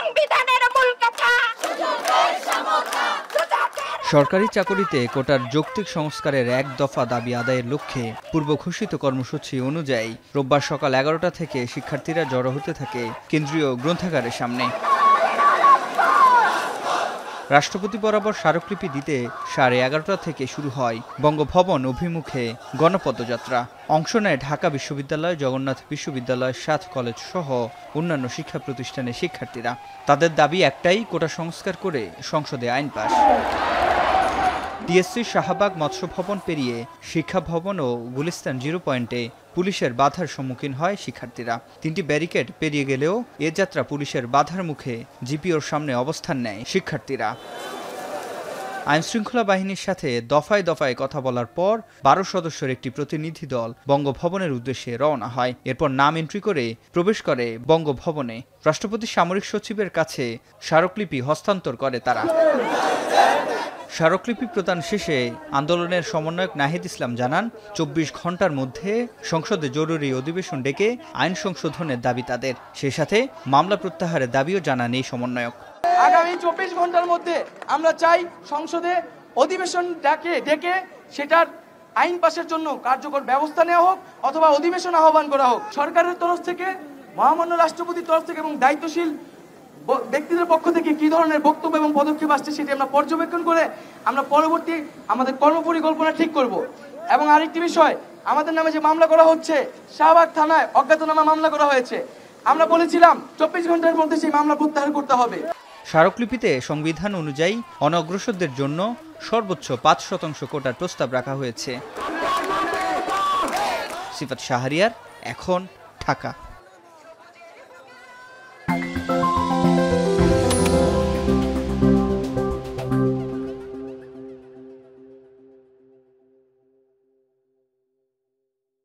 সংবিধানের মূল কথা। সরকারি চাকরিতে কোটার যৌক্তিক সংস্কারের এক দফা দাবি আদায়ের লক্ষ্যে পূর্ব ঘোষিত কর্মসূচি অনুযায়ী রোববার সকাল 11টা থেকে শিক্ষার্থীরা জড়ো হতে থাকে কেন্দ্রীয় গ্রন্থাগারের সামনে। রাষ্ট্রপতি বরাবর স্মারকলিপি দিতে 11:30 থেকে শুরু হয় বঙ্গভবন অভিমুখে গণপদযাত্রা। অংশ নেয় ঢাকা বিশ্ববিদ্যালয়, জগন্নাথ বিশ্ববিদ্যালয়, 7 কলেজ সহ অন্যান্য শিক্ষা প্রতিষ্ঠানের শিক্ষার্থীরা। তাদের দাবি একটাই, কোটা সংস্কার করে সংসদে আইন পাস। টিএসসি শাহবাগ মৎস্য ভবন পেরিয়ে শিক্ষা ভবন ও গুলিস্তান 0 পয়েন্টে পুলিশের বাধার সম্মুখীন হয় শিক্ষার্থীরা। 3টি ব্যারিকেড পেরিয়ে গেলেও এ যাত্রা পুলিশের বাধার মুখে জিপিওর সামনে অবস্থান নেয় শিক্ষার্থীরা। আইনশৃঙ্খলা বাহিনীর সাথে দফায় দফায় কথা বলার পর 12 সদস্যের একটি প্রতিনিধি দল বঙ্গভবনের উদ্দেশ্যে রওনা হয়। এরপর নাম এন্ট্রি করে প্রবেশ করে বঙ্গভবনে। রাষ্ট্রপতি সামরিক সচিবের কাছে স্মারকলিপি হস্তান্তর করে তারা। স্মারকলিপি প্রদান শেষে আন্দোলনের সমন্বয়ক নাহিদ ইসলাম জানান, 24 ঘন্টার মধ্যে সংসদে জরুরি অধিবেশন ডেকে আইন সংশোধনের দাবি তাদের। সেই সাথে মামলা প্রত্যাহারের দাবিও জানান এই সমন্বয়ক। আগামী 24 ঘন্টার মধ্যে আমরা চাই সংসদে অধিবেশন ডেকে সেটার আইন পাশের জন্য কার্যকর ব্যবস্থা নেওয়া হোক অথবা অধিবেশন আহ্বান করা হোক। সরকারের তরফ থেকে, মহামান্য রাষ্ট্রপতির তরফ থেকে এবং দায়িত্বশীল ব্যক্তিদের পক্ষ থেকে কি ধরনের বক্তব্য এবং পদক্ষেপ আসছে সেটি আমরা পর্যবেক্ষণ করে আমরা পরবর্তী আমাদের কর্মপরিকল্পনা ঠিক করব। এবং আরেকটি বিষয়, আমাদের নামে যে মামলা করা হচ্ছে, শাহবাগ থানায় অজ্ঞাতনামা মামলা করা হয়েছে, আমরা বলেছিলাম 24 ঘন্টার মধ্যে সেই মামলা প্রত্যাহার করতে হবে। স্মারকলিপিতে সংবিধান অনুযায়ী অনগ্রসরদের জন্য সর্বোচ্চ 5% কোটার প্রস্তাব রাখা হয়েছে। সিফাত শাহরিয়ার, এখন, ঢাকা।